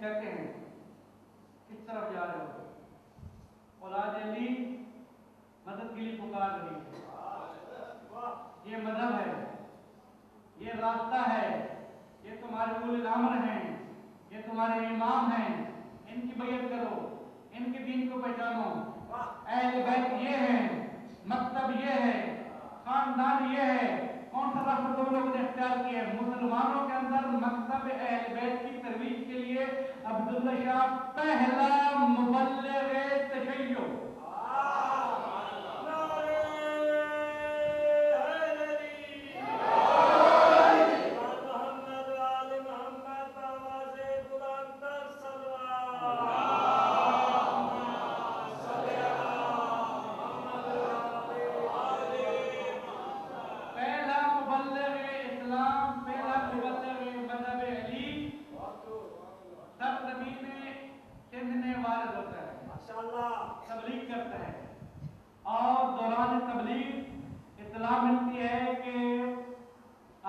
کہتے ہیں کس طرف جا رہے ہو؟ اولاد علی مدد کے لیے پکار رہی ہے. یہ مذہب ہے، یہ راستہ ہے، یہ تمہارے اولو الامر ہیں، یہ تمہارے امام ہیں، ان کی بیعت کرو، ان کے دین کو پہچانو. اہل بیت یہ ہے، مکتب یہ ہے، خاندان یہ ہے. کون سا راستہ تم لوگوں نے اختیار کیا ہے؟ مسلمانوں کے اندر مکتب اہل بیت کی ترویج کے لیے عبداللہ شاہ پہلا مبلغ تشیع. تبلیغ کرتا ہے اور دوران تبلیغ اطلاع ملتی ہے کہ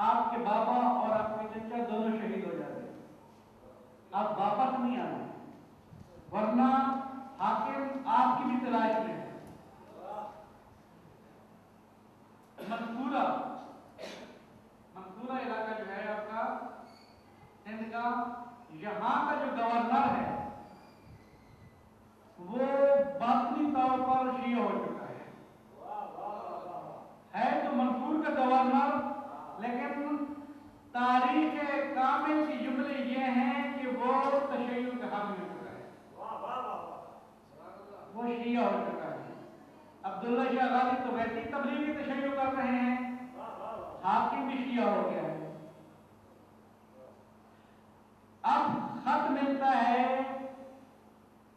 آپ کے بابا اور آپ کے چچا دونوں شہید ہو جاتے ہیں. آپ واپس نہیں آنا ورنہ حاکم آپ کی بھی تلاش میں ہے. منصورہ علاقہ جو ہے آپ کا سندھ کا، یہاں کا جو گورنر ہے وہ باطنی طور پر شیعہ ہو چکا ہے تو منصور کا گورنر، لیکن تاریخ کامل کی جملے یہ ہیں کہ وہ تشیع کا حامی ہو چکا ہے، وہ شیعہ ہو چکا ہے. عبداللہ شاہ غازی تو ویسی تبلیغی تشیع کر رہے ہیں، حاکم بھی شیعہ ہو گیا ہے. اب خط ملتا ہے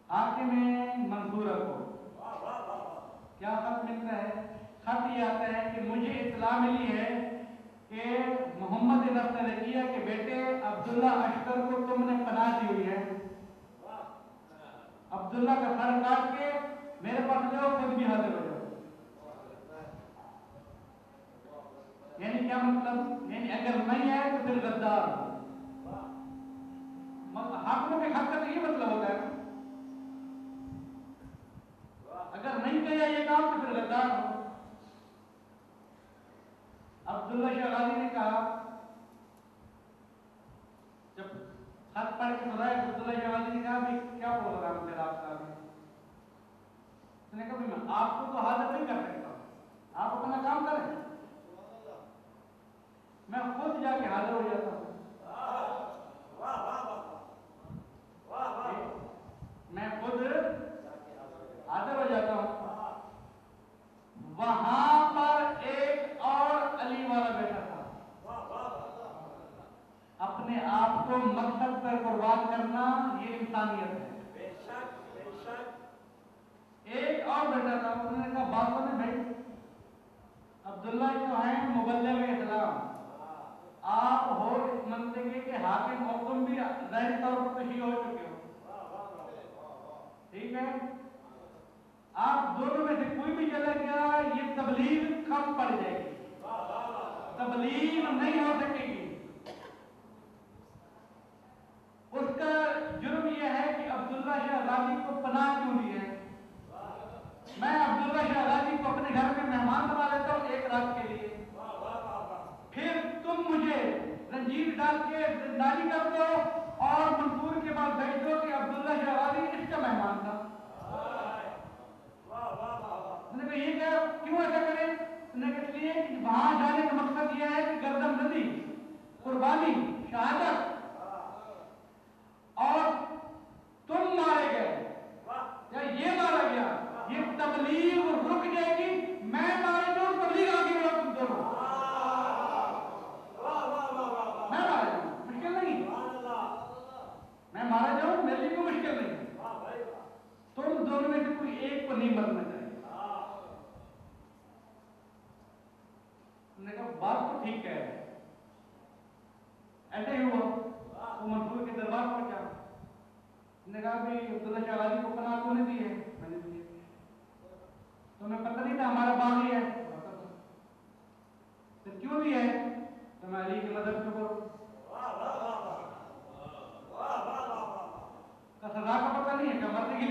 حاکم منصورہ کو. کیا خط ملتا ہے؟ خط یہ آتا ہے کہ مجھے اطلاع ملی ہے کہ محمد نصرالدین کے بیٹے عبداللہ اشکر کو تم نے پناہ دی ہوئی ہے. عبداللہ کا سر کاٹ کے میرے پاس لے خود بھی حاضر ہو جاؤ. یعنی کیا مطلب؟ یعنی اگر نہیں ہے تو پھر غدار. حاکموں کے خط کا تو یہ مطلب ہوتا ہے، اگر نہیں کیا یہ کام تو پھر غدار ہو. عبداللہ شاہ غازی نے کہا، جب خط پڑھ کے سنایا عبداللہ شاہ غازی نے کہا بھی کیا پروگرام تیرا آپ کا؟ اس نے کہا میں آپ کو تو حاضر نہیں کر سکتا، آپ اپنا کام کریں، میں خود جا کے حاضر ہو جاتا ہوں. میں خود حاضر ہو جاتا ہوں. وہاں پر ایک اور علی والا بیٹا تھا. اپنے آپ کو مقصد پر قربان کرنا یہ انسانیت ہے. ایک اور بیٹا تھا، انہوں نے کہا باپو نے بھائی عبداللہ جو ہیں مبلغ اسلام، آپ ہو اس منطقے کے حاکم اور تم بھی ظاہری طور پر تشیع ہو چکے ہو، ٹھیک ہے؟ آپ دونوں میں سے کوئی بھی چلا گیا یہ تبلیغ کم پڑ جائے گی، تبلیغ نہیں ہو سکے گی. اس کا جرم یہ ہے کہ عبداللہ شاہ غازی کو پناہ کیوں دی ہے. میں عبداللہ شاہ غازی کو اپنے گھر میں مہمان بنا لیتا ہوں ایک رات کے لیے، پھر تم مجھے زنجیر ڈال کے زندانی کر دو اور منصور کے بعد بھیج دو کہ عبداللہ شاہ غازی اس کا مہمان تھا. میں نے کہا یہ کیا، کیوں ایسا کریں؟ میں نے کہا اس لیے کہ وہاں جانے کا مقصد یہ ہے کہ گردن زدی، قربانی، شہادت، اور تم مارے گئے یا یہ مارا گیا، یہ تبلیغ رک جائے گی. میں مارا جاؤں تبلیغ آگے بڑھو، تم دونوں میں مارا جاؤں مشکل نہیں، میں مارا جاؤں میرے لیے کوئی مشکل نہیں. تم دونوں میں سے کوئی ایک کو نہیں مرنا چاہیے. نے کہا بات تو ٹھیک ہے. ایسے ہی ہوا، وہ منصور کے دربار پہنچا. نے کہا بھی عبداللہ شاہ غازی کو پناہ تو نے دی ہے؟ میں نے دی. تمہیں پتہ نہیں تھا ہمارا باغی ہے؟ پھر کیوں دی ہے؟ تو میں علی کے مذہب سے بولوں.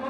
2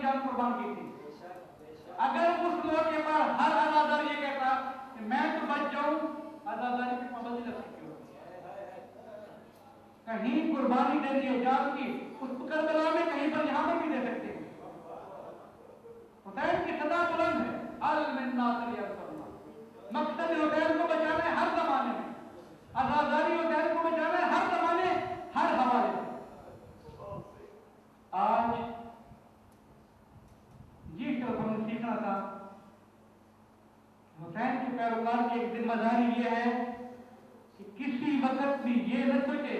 اپنی جان قربان کی تھی. اگر اس موقع پر ہر عزادار یہ کہتا کہ میں تو بچ جاؤں، عزاداری کی پابندی لگ سکتی ہوتی. کہیں قربانی دے دی ہے جان کی، اس کربلا میں کہیں پر یہاں پر بھی دے سکتے ہیں. حسین کی صدا بلند ہے، حل من ناصر یرسلنا. مقصد حسین کو بچانا ہے ہر زمانے میں، عزاداری حسین کو بچانا ہے ہر زمانے ہر حوالے سے. آج جس طرف ہم نے سیکھنا تھا، حسین کے پیروکار کی ایک ذمہ داری یہ ہے کہ کسی وقت بھی یہ نہ سوچے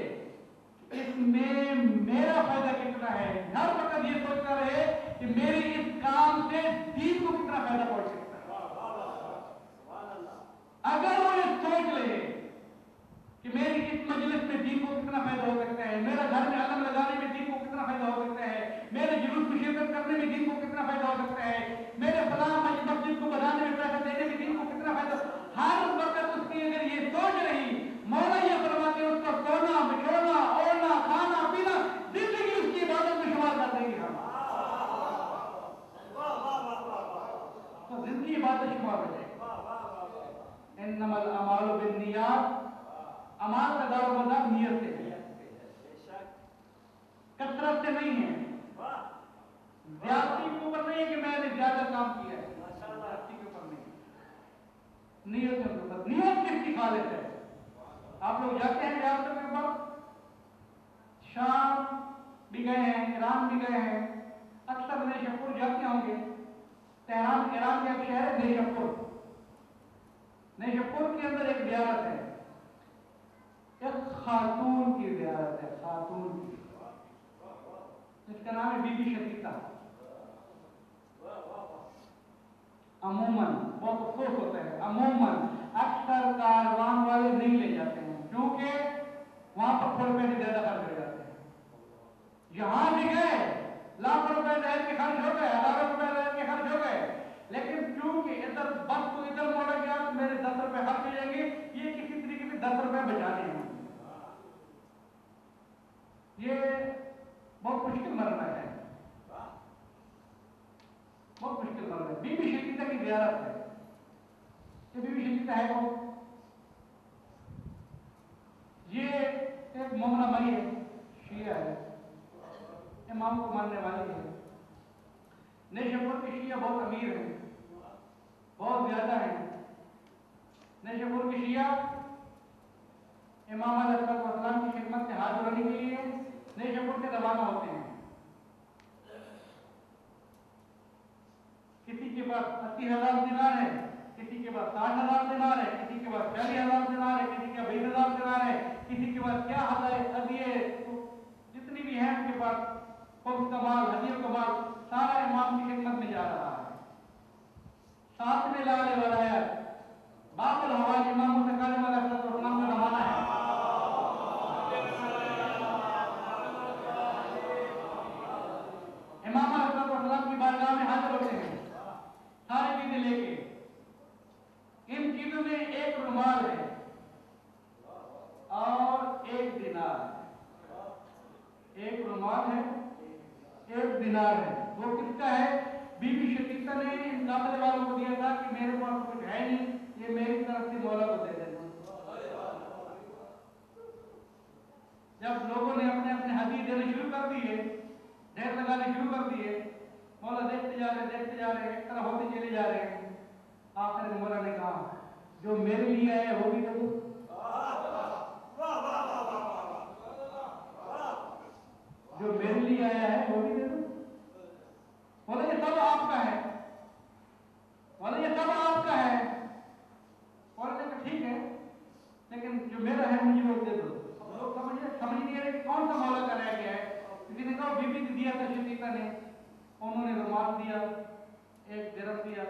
کہ اس میں میرا فائدہ کتنا ہے، ہر وقت یہ سوچتا رہے کہ میرے اس کام سے دین کو کتنا فائدہ پہنچ سکتا ہے. اگر وہ یہ سوچ لے کہ میری اس مجلس میں دین کو کتنا فائدہ ہو سکتا ہے، میرا گھر میں علم لگانے میں دین کو کتنا فائدہ ہو سکتا ہے، میرے جلوس میں شرکت کرنے میں دین کو کتنا فائدہ ہو سکتا ہے، میرے فلاں مسجد کو بنانے میں پیسہ دینے میں دین کو کتنا فائدہ، ہر وقت اس کی اگر یہ سوچ رہی، مولا یہ فرماتے ہیں اس کا سونا بچھونا اوڑھنا کھانا پینا زندگی اس کی عبادت میں شمار کر دیں گے ہم. تو زندگی عبادت شمار ہو جائے. انما الاعمال بالنیات، اعمال کا دار و مدار نیت سے ہے، کثرت سے نہیں ہے. زیادتی کے اوپر نہیں ہے کہ میں نے زیادہ کام کیا ہے، زیادتی کے اوپر نہیں، نیت کے اوپر. نیت کس کی خالص ہے؟ آپ لوگ جاتے ہیں ریاستوں کے اوپر، شام بھی گئے ہیں، ایران بھی گئے ہیں، اکثر نیشاپور جاتے ہوں گے. تہران ایران کا ایک شہر ہے نیشاپور. نیشاپور کے اندر ایک زیارت ہے، ایک خاتون کی زیارت ہے، خاتون کی. اس کا نام ہے بی بی شفیقہ. عموماً بہت افسوس ہوتا ہے، عموماً اکثر کاروان والے نہیں لے جاتے ہیں کیونکہ وہاں پر تھوڑے پیسے زیادہ خرچ ہو جاتے ہیں. یہاں بھی گئے لاکھوں روپے رہن کے خرچ ہو گئے، ہزاروں روپے رہن کے خرچ ہو گئے، لیکن کیونکہ ادھر بس کو ادھر موڑا گیا تو میرے 10 روپے خرچ ہو جائیں گے، یہ کسی طریقے سے 10 روپے بچانے ہیں. یہ بہت مشکل مرحلہ ہے، بہت مشکل مرحلہ ہے. بی بی شفیقہ کی زیارت ہے. یہ بی بی شفیقہ ہے وہ، یہ ایک مومنہ مری ہے، شیعہ ہے، امام کو ماننے والی ہے. نیشاپور کے شیعہ بہت امیر ہیں، بہت زیادہ ہیں. نیشاپور کے شیعہ امام علیہ السلام کی خدمت سے حاضر ہونے کے لیے نیشاپور سے روانہ ہوتے ہیں. کسی کے پاس 80,000 دینار ہے، کسی کے پاس 60,000 دینار ہے، کسی کے پاس 40,000 دینار ہے، کسی کے پاس 20,000 دینار ہے، کسی کے پاس کیا ہدیے جتنی بھی ہیں ان کے پاس خبز کا مال، ہدیوں کا مال سارا امام کی خدمت میں جا رہا ہے. ساتھ میں لالے ولایت باب الحواج امام متکلم علیہ السلام کا زمانہ ہے. امام علیہ السلام کی بارگاہ میں حاضر ہوتے ہیں ساری چیزیں لے کے. ان چیزوں میں ایک رومال ہے اور ایک دینار ہے. ایک رومال ہے، ایک دینار ہے. وہ کس کا ہے؟ بی بی شفیقہ نے ان قافلے والوں کو دیا تھا کہ میرے پاس کچھ ہے نہیں، یہ میری طرف سے مولا کو دے دینا. جب لوگوں نے اپنے اپنے ہدیے دینے شروع کر دیے، ڈھیر لگانے شروع کر دیے، مولا دیکھتے جا رہے ایک طرح ہوتے چلے جا رہے ہیں. آخر میں مولا نے کہا جو میرے لیے آیا وہ بھی دے دو. جو میرے لیے آیا ہے وہ بھی دے دو. مولا یہ سب آپ کا ہے، مولا یہ سب آپ کا ہے. اور ٹھیک ہے لیکن جو میرا ہے مجھے وہ دے دو. لوگ سمجھ نہیں رہے کہ کون سا مولا کا رہ گیا ہے. کسی نے کہا بی بی نے دیا تھا شفیقہ نے، انہوں نے رومال دیا، ایک درہم دیا.